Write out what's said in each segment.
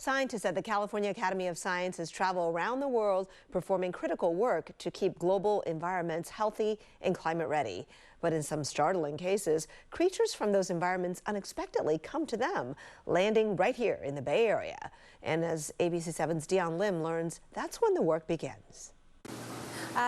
Scientists at the California Academy of Sciences travel around the world performing critical work to keep global environments healthy and climate ready. But in some startling cases, creatures from those environments unexpectedly come to them, landing right here in the Bay Area. And as ABC7's Dion Lim learns, that's when the work begins.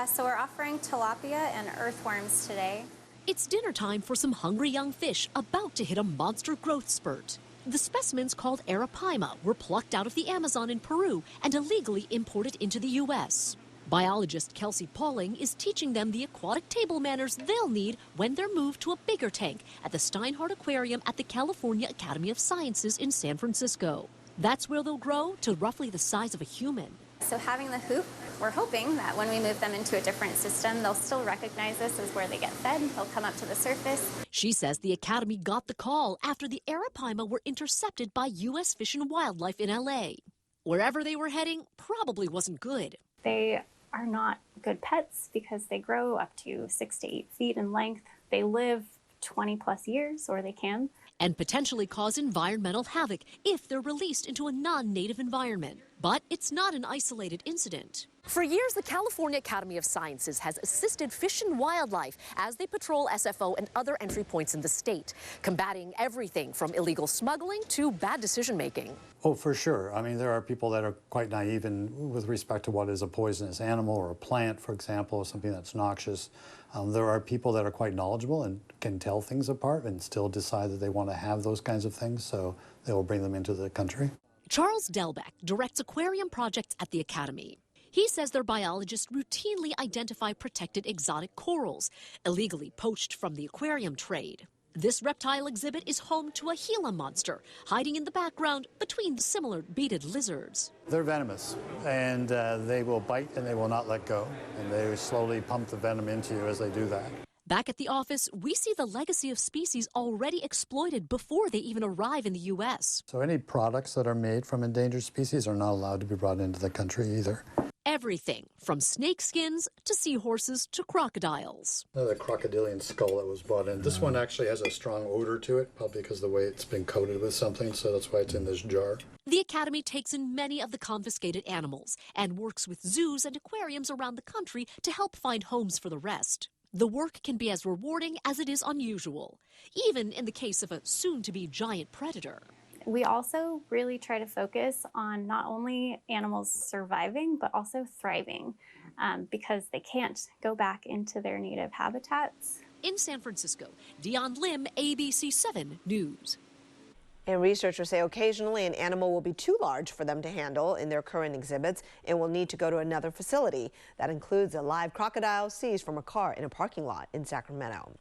So we're offering tilapia and earthworms today. It's dinner time for some hungry young fish about to hit a monster growth spurt. The specimens, called arapaima, were plucked out of the Amazon in Peru and illegally imported into the U.S. Biologist Kelsey Pauling is teaching them the aquatic table manners they'll need when they're moved to a bigger tank at the Steinhardt Aquarium at the California Academy of Sciences in San Francisco. That's where they'll grow to roughly the size of a human. So having the hoop, we're hoping that when we move them into a different system, they'll still recognize this as where they get fed. They'll come up to the surface. She says the Academy got the call after the arapaima were intercepted by U.S. Fish and Wildlife in L.A. Wherever they were heading probably wasn't good. They are not good pets because they grow up to 6 to 8 feet in length. They live 20 plus years, or they can. And potentially cause environmental havoc if they're released into a non-native environment. But it's not an isolated incident. For years, the California Academy of Sciences has assisted Fish and Wildlife as they patrol SFO and other entry points in the state, combating everything from illegal smuggling to bad decision-making. Oh, for sure. I mean, there are people that are quite naive with respect to what is a poisonous animal or a plant, for example, or something that's noxious. There are people that are quite knowledgeable and can tell things apart and still decide that they want to have those kinds of things, so they will bring them into the country. Charles Delbeck directs aquarium projects at the Academy. He says their biologists routinely identify protected exotic corals, illegally poached from the aquarium trade. This reptile exhibit is home to a Gila monster, hiding in the background between the similar beaded lizards. They're venomous, and they will bite and they will not let go, and they slowly pump the venom into you as they do that. Back at the office, we see the legacy of species already exploited before they even arrive in the U.S. So any products that are made from endangered species are not allowed to be brought into the country either. Everything from snake skins to seahorses to crocodiles. The crocodilian skull that was brought in. This one actually has a strong odor to it, probably because of the way it's been coated with something, so that's why it's in this jar. The Academy takes in many of the confiscated animals and works with zoos and aquariums around the country to help find homes for the rest. The work can be as rewarding as it is unusual, even in the case of a soon-to-be giant predator. We also really try to focus on not only animals surviving, but also thriving, because they can't go back into their native habitats. In San Francisco, Dion Lim, ABC7 News. And researchers say occasionally an animal will be too large for them to handle in their current exhibits and will need to go to another facility. That includes a live crocodile seized from a car in a parking lot in Sacramento.